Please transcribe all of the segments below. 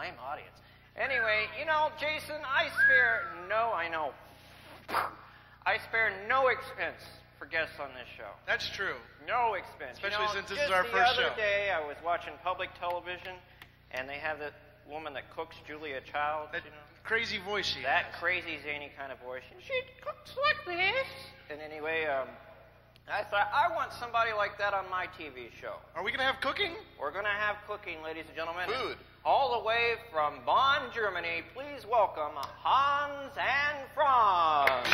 lame audience. Anyway, you know, Jason, I spare no expense for guests on this show. That's true. No expense. Especially since this is our first show. The other day, I was watching public television, and they have that woman that cooks, Julia Child. That crazy voice she has. That crazy, zany kind of voice. She cooks like this. And anyway, I thought, I want somebody like that on my TV show. Are we going to have cooking? We're going to have cooking, ladies and gentlemen. Food. All the way from Bonn, Germany, please welcome Hans and Franz.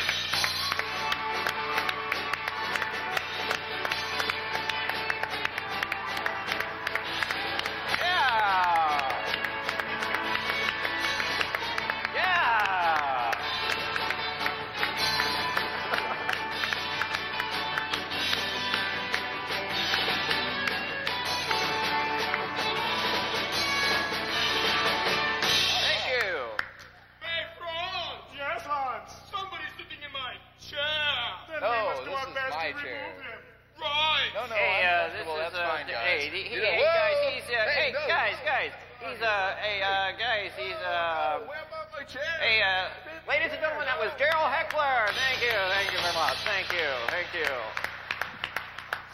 Ladies and gentlemen, that was Daryl Heckler. Thank you very much. Thank you.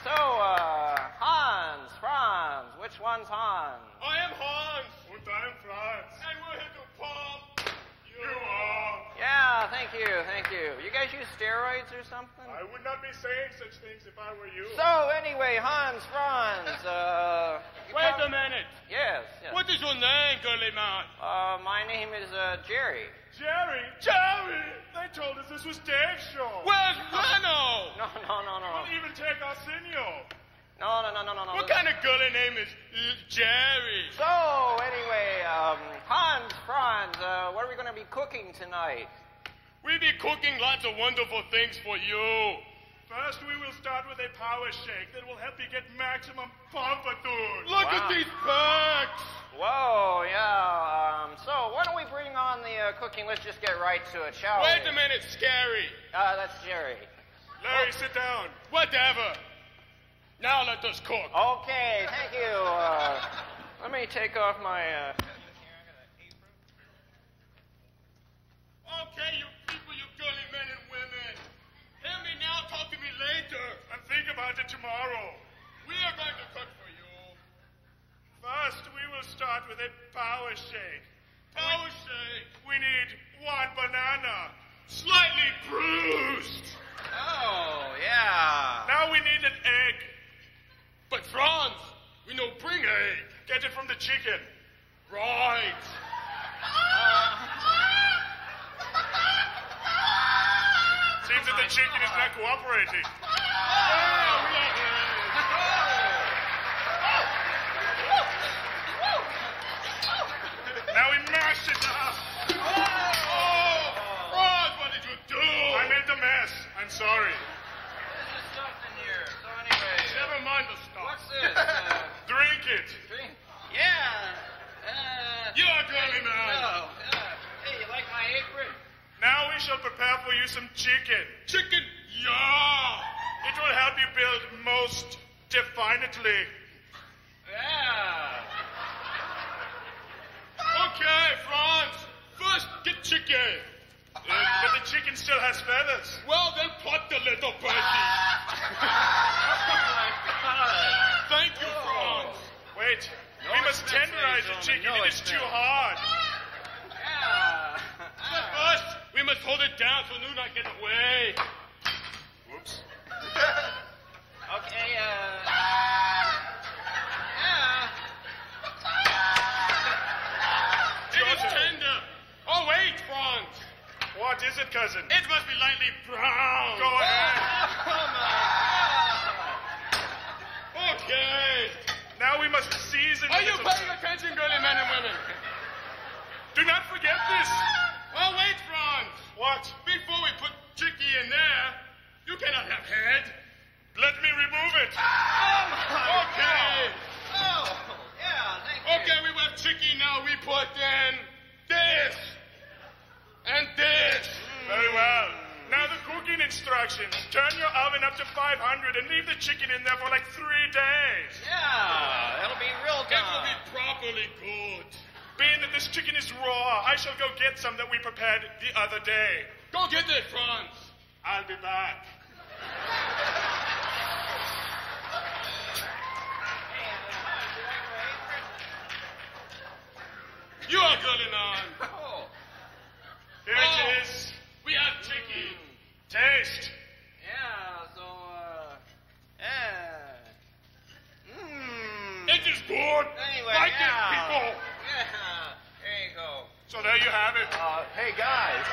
So, Hans, Franz, which one's Hans? I am Hans. And I am Franz. And we're here to pump you up. Yeah, thank you. You guys use steroids or something? I would not be saying such things if I were you. So, anyway, Hans, Franz, Wait a minute. Yes. What is your name, girly man? My name is, Jerry. Jerry? They told us this was Dave's show. Where's Leno? No. Don't even take Arsenio. No. What kind of girly name is Jerry? So, anyway, Hans, Franz, what are we going to be cooking tonight? We'll be cooking lots of wonderful things for you. First, we will start with a power shake that will help you get maximum pompadour. Look at these pecs! Whoa, yeah. So, why don't we bring on the cooking? Let's just get right to it, shall we? Wait a minute, Scary. That's Jerry. Larry, sit down. Whatever. Now let us cook. Okay, thank you. Let me take off my... Okay, you people, you girly men and women. Hear me now, talk to me later. And think about it tomorrow. We are going to cook for you. First, we will start with a power shake. Power shake? We need 1 banana. Slightly bruised. Oh, yeah. Now we need an egg. But Franz, we no bring egg. Get it from the chicken. Right. Seems that the chicken is not cooperating. Now we mash it up. Franz, what did you do? I made the mess. I'm sorry. There's stuff in here. So anyway... Never mind the stuff. What's this? Drink it. Drink? Yeah. You're a girly man. No. Hey, you like my apron? Now we shall prepare for you some chicken. Chicken? Yeah. It will help you build most definitely. Yeah. Okay, Franz. First, get chicken. But the chicken still has feathers. Well, then pot the little birdie. Thank you, Franz. Wait. We must tenderize the chicken. It is too hard. Yeah. But first, we must hold it down so it do not get away. Whoops. Okay, It is tender. Oh, wait, Franz. What is it, cousin? It must be lightly brown. Go ahead. Okay. Now we must season. Are you paying attention, girly men and women? Do not forget this. Oh, wait, Franz. What? Before we put Chicky in there, you cannot have head. Let me remove it. Okay. Oh, yeah, thank you. Okay, we have Chicky now. We put in this. And this. Very well. Now the cooking instructions. Turn your oven up to 500 and leave the chicken in there for like 3 days. Yeah, that'll be real It will done. be properly good. Being that this chicken is raw, I shall go get some that we prepared the other day. Go get it, Franz. I'll be back. You are good enough. Oh. Here it is. We have chicken. Taste. Yeah, so, It is good. Anyway, Like yeah. it, people. Yeah, there you go. So there you have it. Hey guys,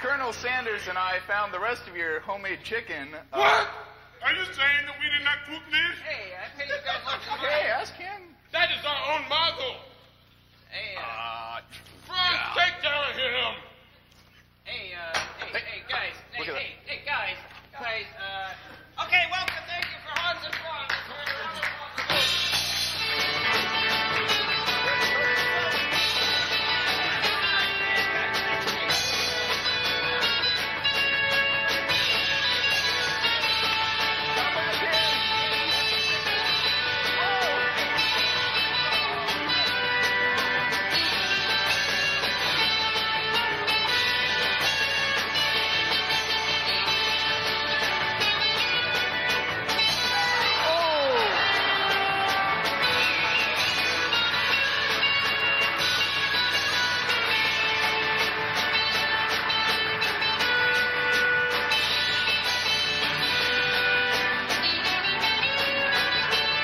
Colonel Sanders and I found the rest of your homemade chicken. What? Are you saying that we did not cook this? Hey, I paid you guys lots of money. Hey, ask him. That is our own model. Hey, Franz, take care of him. hey, guys. Look at Hey, guys. Okay, welcome. Thank you for Hans and Franz.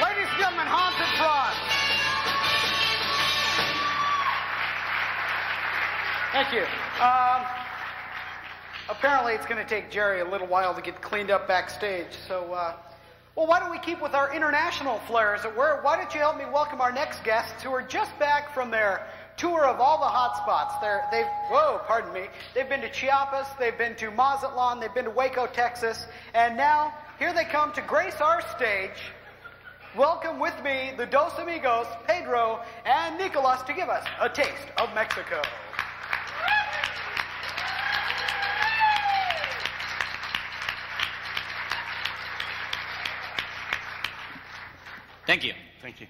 Ladies and gentlemen, Hans and Franz. Thank you. Apparently it's going to take Jerry a little while to get cleaned up backstage, so, well, why don't we keep with our international flair, as it were? Why don't you help me welcome our next guests who are just back from their tour of all the hot spots. They've been to Chiapas, they've been to Mazatlan, they've been to Waco, Texas, and now here they come to grace our stage. Welcome with me the Dos Amigos, Pedro and Nicolas, to give us a taste of Mexico. Thank you. Thank you.